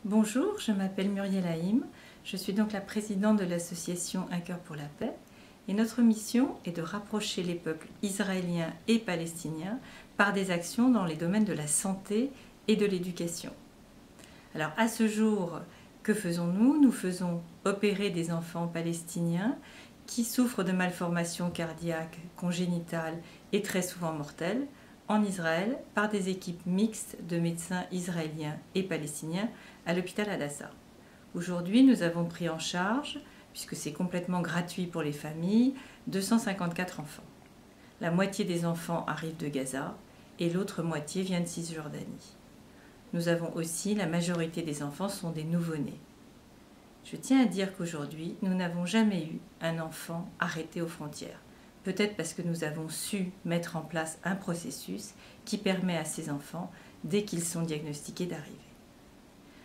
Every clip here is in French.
Bonjour, je m'appelle Muriel Haïm, je suis donc la présidente de l'association Un cœur pour la paix et notre mission est de rapprocher les peuples israéliens et palestiniens par des actions dans les domaines de la santé et de l'éducation. Alors à ce jour, que faisons-nous? Nous faisons opérer des enfants palestiniens qui souffrent de malformations cardiaques congénitales et très souvent mortelles en Israël par des équipes mixtes de médecins israéliens et palestiniens à l'hôpital Hadassah. Aujourd'hui, nous avons pris en charge, puisque c'est complètement gratuit pour les familles, 254 enfants. La moitié des enfants arrivent de Gaza et l'autre moitié vient de Cisjordanie. Nous avons aussi, la majorité des enfants sont des nouveau-nés. Je tiens à dire qu'aujourd'hui, nous n'avons jamais eu un enfant arrêté aux frontières. Peut-être parce que nous avons su mettre en place un processus qui permet à ces enfants, dès qu'ils sont diagnostiqués, d'arriver.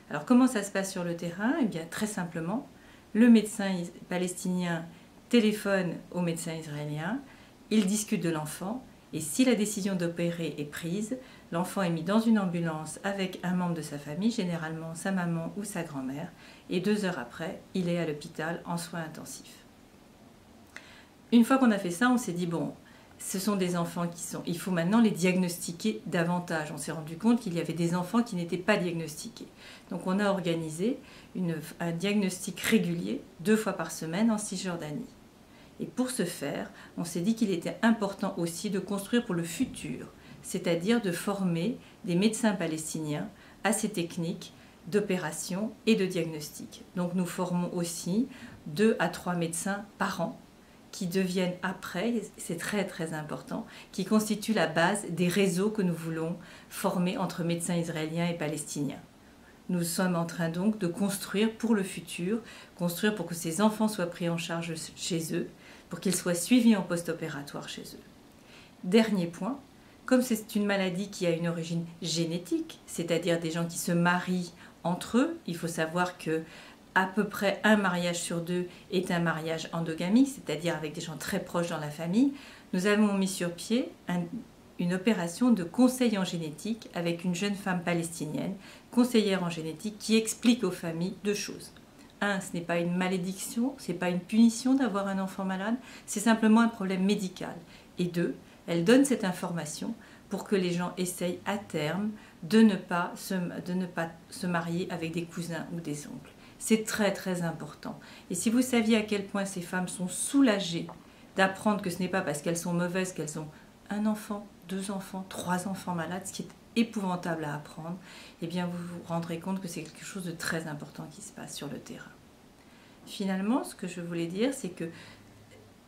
Alors comment ça se passe sur le terrain? Eh bien très simplement, le médecin palestinien téléphone au médecin israélien, il discute de l'enfant et si la décision d'opérer est prise, l'enfant est mis dans une ambulance avec un membre de sa famille, généralement sa maman ou sa grand-mère, et 2 heures après, il est à l'hôpital en soins intensifs. Une fois qu'on a fait ça, on s'est dit, bon, ce sont des enfants il faut maintenant les diagnostiquer davantage. On s'est rendu compte qu'il y avait des enfants qui n'étaient pas diagnostiqués. Donc on a organisé un diagnostic régulier 2 fois par semaine en Cisjordanie. Et pour ce faire, on s'est dit qu'il était important aussi de construire pour le futur, c'est-à-dire de former des médecins palestiniens à ces techniques d'opération et de diagnostic. Donc nous formons aussi 2 à 3 médecins par an qui deviennent après, c'est très très important, qui constituent la base des réseaux que nous voulons former entre médecins israéliens et palestiniens. Nous sommes en train donc de construire pour le futur, construire pour que ces enfants soient pris en charge chez eux, pour qu'ils soient suivis en post-opératoire chez eux. Dernier point, comme c'est une maladie qui a une origine génétique, c'est-à-dire des gens qui se marient entre eux, il faut savoir que à peu près un mariage sur 2 est un mariage endogamique, c'est-à-dire avec des gens très proches dans la famille. Nous avons mis sur pied une opération de conseil en génétique avec une jeune femme palestinienne, conseillère en génétique, qui explique aux familles 2 choses. 1, ce n'est pas une malédiction, ce n'est pas une punition d'avoir un enfant malade, c'est simplement un problème médical. Et 2, elle donne cette information pour que les gens essayent à terme de ne pas se marier avec des cousins ou des oncles. C'est très très important. Et si vous saviez à quel point ces femmes sont soulagées d'apprendre que ce n'est pas parce qu'elles sont mauvaises qu'elles ont un enfant, 2 enfants, 3 enfants malades, ce qui est épouvantable à apprendre, eh bien vous vous rendrez compte que c'est quelque chose de très important qui se passe sur le terrain. Finalement, ce que je voulais dire, c'est que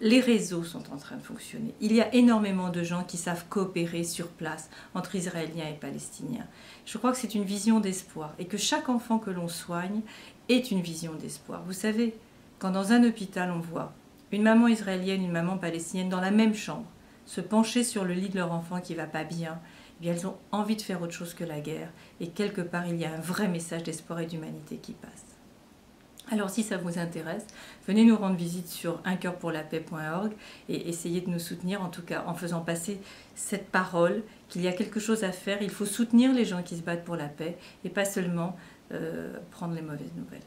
les réseaux sont en train de fonctionner. Il y a énormément de gens qui savent coopérer sur place entre Israéliens et Palestiniens. Je crois que c'est une vision d'espoir et que chaque enfant que l'on soigne est une vision d'espoir. Vous savez, quand dans un hôpital on voit une maman israélienne, une maman palestinienne dans la même chambre, se pencher sur le lit de leur enfant qui ne va pas bien, eh bien elles ont envie de faire autre chose que la guerre et quelque part il y a un vrai message d'espoir et d'humanité qui passe. Alors si ça vous intéresse, venez nous rendre visite sur uncoeurpourlapaix.org et essayez de nous soutenir, en tout cas en faisant passer cette parole qu'il y a quelque chose à faire. Il faut soutenir les gens qui se battent pour la paix et pas seulement prendre les mauvaises nouvelles.